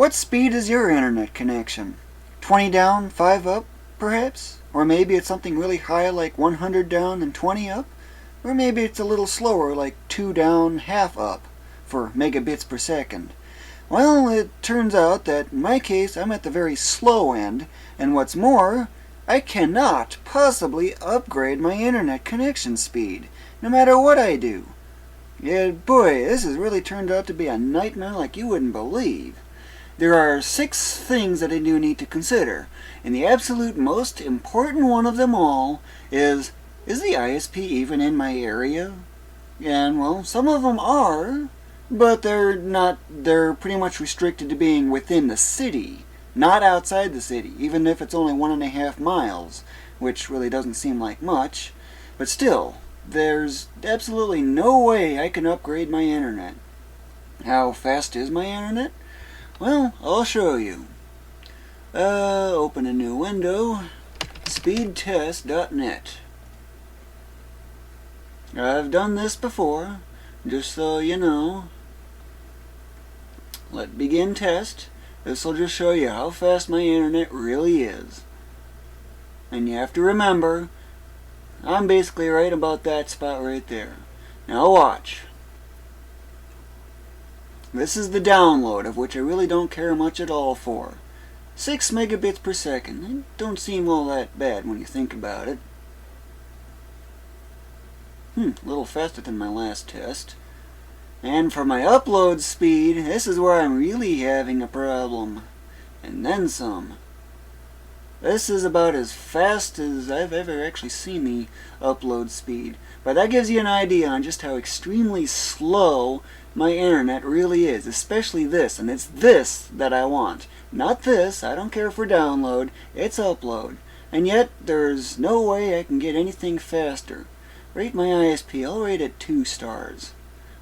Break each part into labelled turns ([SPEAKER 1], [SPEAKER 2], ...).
[SPEAKER 1] What speed is your internet connection? 20 down, 5 up, perhaps? Or maybe it's something really high like 100 down and 20 up? Or maybe it's a little slower like 2 down, half up for megabits per second. Well, it turns out that in my case I'm at the very slow end, and what's more, I cannot possibly upgrade my internet connection speed, no matter what I do. Yeah, boy, this has really turned out to be a nightmare like you wouldn't believe. There are 6 things that I do need to consider, and the absolute most important one of them all is the ISP even in my area? And, well, some of them are, but they're pretty much restricted to being within the city, not outside the city, even if it's only 1.5 miles, which really doesn't seem like much. But still, there's absolutely no way I can upgrade my internet. How fast is my internet? Well, I'll show you. Open a new window, speedtest.net. I've done this before, just so you know. Let begin test. This will just show you how fast my internet really is. And you have to remember, I'm basically right about that spot right there. Now watch. This is the download, of which I really don't care much at all for. 6 megabits per second. It don't seem all that bad when you think about it. A little faster than my last test. And for my upload speed, this is where I'm really having a problem. And then some. This is about as fast as I've ever actually seen the upload speed. But that gives you an idea on just how extremely slow my internet really is. Especially this. And it's this that I want. Not this. I don't care for download. It's upload. And yet, there's no way I can get anything faster. Rate my ISP. I'll rate it 2 stars.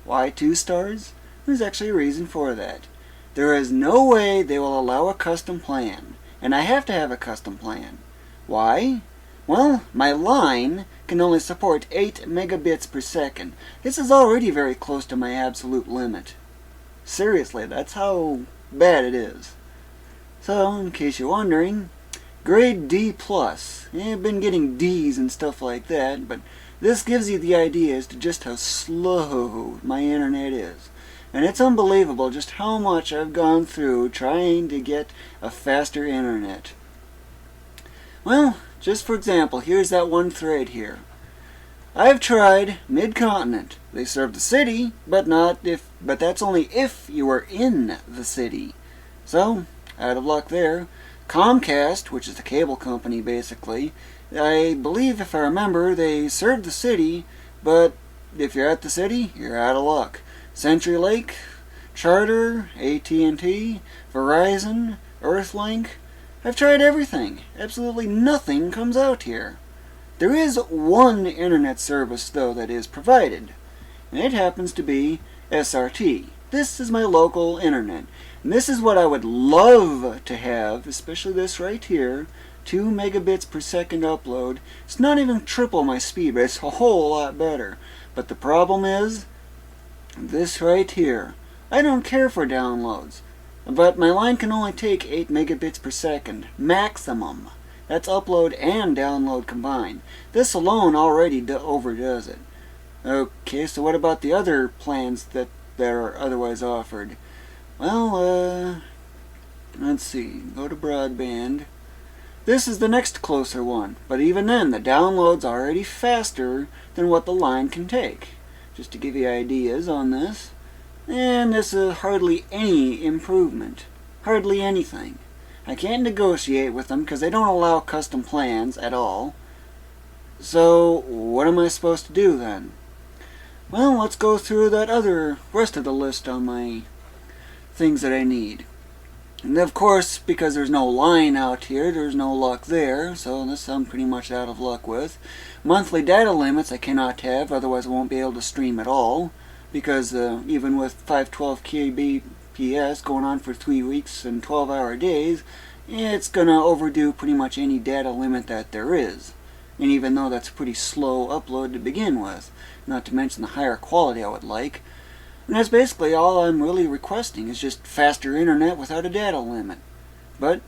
[SPEAKER 1] Why 2 stars? There's actually a reason for that. There is no way they will allow a custom plan. And I have to have a custom plan. Why? Well, my line can only support 8 megabits per second. This is already very close to my absolute limit. Seriously, that's how bad it is. So, in case you're wondering, grade D+. I've been getting D's and stuff like that, but this gives you the idea as to just how slow my internet is. And it's unbelievable just how much I've gone through trying to get a faster internet. Well, just for example, here's that one thread here. I've tried mid-continent. They serve the city, but that's only if you are in the city. So, out of luck there. Comcast, which is the cable company basically, I believe if I remember, they serve the city, but if you're at the city, you're out of luck. CenturyLink, Charter, AT&T, Verizon, Earthlink. I've tried everything. Absolutely nothing comes out here. There is one internet service, though, that is provided, and it happens to be SRT. This is my local internet, and this is what I would love to have, especially this right here, 2 megabits per second upload. It's not even triple my speed, but it's a whole lot better. But the problem is, this right here. I don't care for downloads, but my line can only take 8 megabits per second, maximum. That's upload and download combined. This alone already overdoes it. Okay, so what about the other plans that are otherwise offered? Well, let's see. Go to broadband. This is the next closer one, but even then, the download's already faster than what the line can take. Just to give you ideas on this. And this is hardly any improvement. Hardly anything. I can't negotiate with them because they don't allow custom plans at all. So, what am I supposed to do then? Well, let's go through that rest of the list on my things that I need. And of course, because there's no line out here, there's no luck there, so this I'm pretty much out of luck with. Monthly data limits I cannot have, otherwise I won't be able to stream at all, because even with 512 Kbps going on for 3 weeks and 12-hour days, it's going to overdo pretty much any data limit that there is. And even though that's a pretty slow upload to begin with, not to mention the higher quality I would like. And that's basically all I'm really requesting, is just faster internet without a data limit. But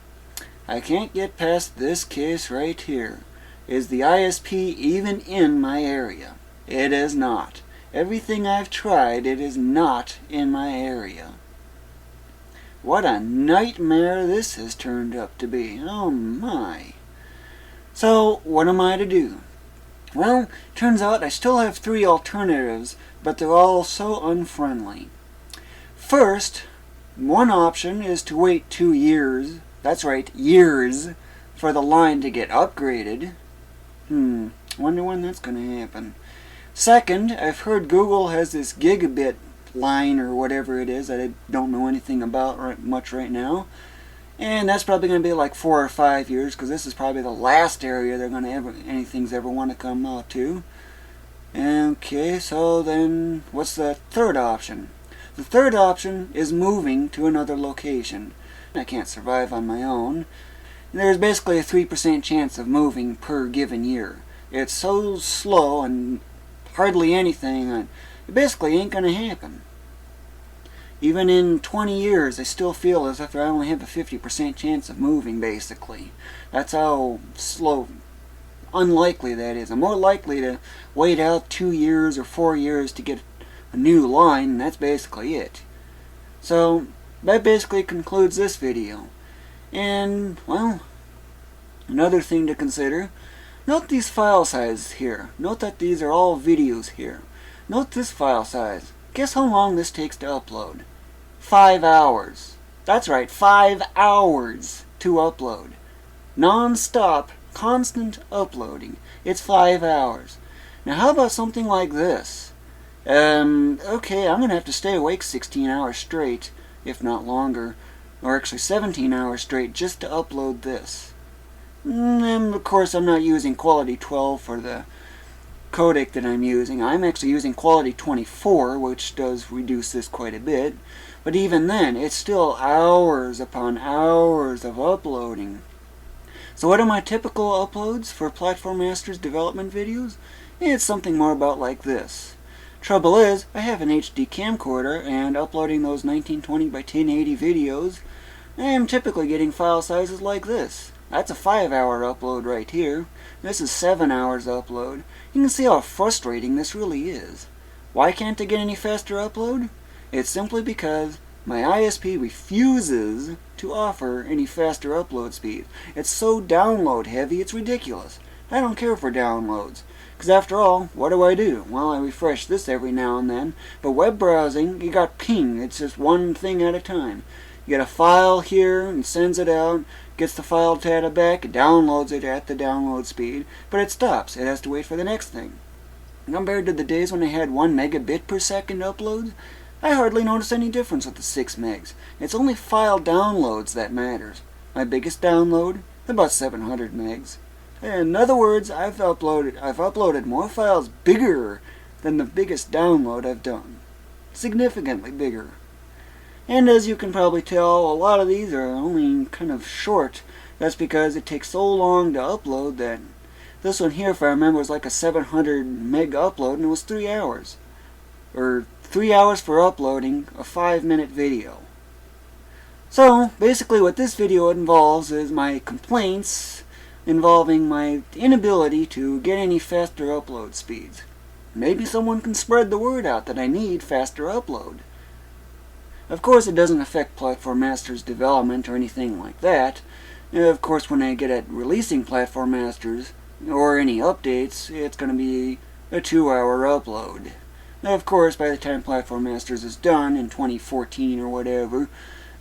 [SPEAKER 1] I can't get past this case right here. Is the ISP even in my area? It is not. Everything I've tried, it is not in my area. What a nightmare this has turned up to be. Oh my. So, what am I to do? Well, turns out I still have 3 alternatives, but they're all so unfriendly. First, one option is to wait 2 years, that's right, years, for the line to get upgraded. Wonder when that's going to happen. Second, I've heard Google has this gigabit line or whatever it is that I don't know anything about much right now. And that's probably going to be like 4 or 5 years, because this is probably the last area they're going to anything's ever want to come out to. Okay, so then what's the third option? The third option is moving to another location. I can't survive on my own. There's basically a 3% chance of moving per given year. It's so slow and hardly anything, it basically ain't going to happen. Even in 20 years, I still feel as if I only have a 50% chance of moving, basically. That's how slow, unlikely that is. I'm more likely to wait out 2 years or 4 years to get a new line, and that's basically it. So, that basically concludes this video. And, well, another thing to consider, note these file sizes here. Note that these are all videos here. Note this file size. Guess how long this takes to upload? 5 hours. That's right, 5 hours to upload. Non-stop, constant uploading. It's 5 hours. Now how about something like this? Okay, I'm going to have to stay awake 16 hours straight, if not longer, or actually 17 hours straight just to upload this. And of course I'm not using quality 12 for the codec that I'm using. I'm actually using quality 24, which does reduce this quite a bit. But even then, it's still hours upon hours of uploading. So what are my typical uploads for Platform Masters development videos? It's something more about like this. Trouble is, I have an HD camcorder, and uploading those 1920 by 1080 videos, I am typically getting file sizes like this. That's a 5-hour upload right here. This is 7 hours upload. You can see how frustrating this really is. Why can't I get any faster upload? It's simply because my ISP refuses to offer any faster upload speed. It's so download heavy, it's ridiculous. I don't care for downloads. Because after all, what do? Well, I refresh this every now and then. But web browsing, you got ping. It's just one thing at a time. You get a file here and sends it out, gets the file data back, it downloads it at the download speed, but it stops. It has to wait for the next thing. Compared to the days when I had 1 megabit per second uploads, I hardly notice any difference with the 6 megs. It's only file downloads that matters. My biggest download, about 700 megs. In other words, I've uploaded more files bigger than the biggest download I've done. Significantly bigger. And as you can probably tell, a lot of these are only kind of short. That's because it takes so long to upload that this one here, if I remember, was like a 700 meg upload, and it was 3 hours. Or 3 hours for uploading a 5-minute video. So, basically what this video involves is my complaints involving my inability to get any faster upload speeds. Maybe someone can spread the word out that I need faster upload. Of course, it doesn't affect Platform Masters development or anything like that. Of course, when I get at releasing Platform Masters or any updates, it's going to be a 2-hour upload. Now, of course, by the time Platform Masters is done in 2014 or whatever,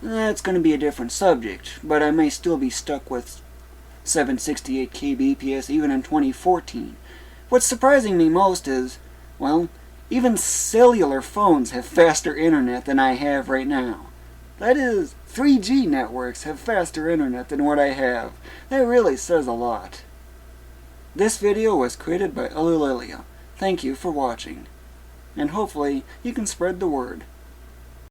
[SPEAKER 1] that's going to be a different subject. But I may still be stuck with 768 Kbps even in 2014. What's surprising me most is, well, even cellular phones have faster internet than I have right now. That is, 3G networks have faster internet than what I have. That really says a lot. This video was created by Ulillillia. Thank you for watching. And hopefully you can spread the word.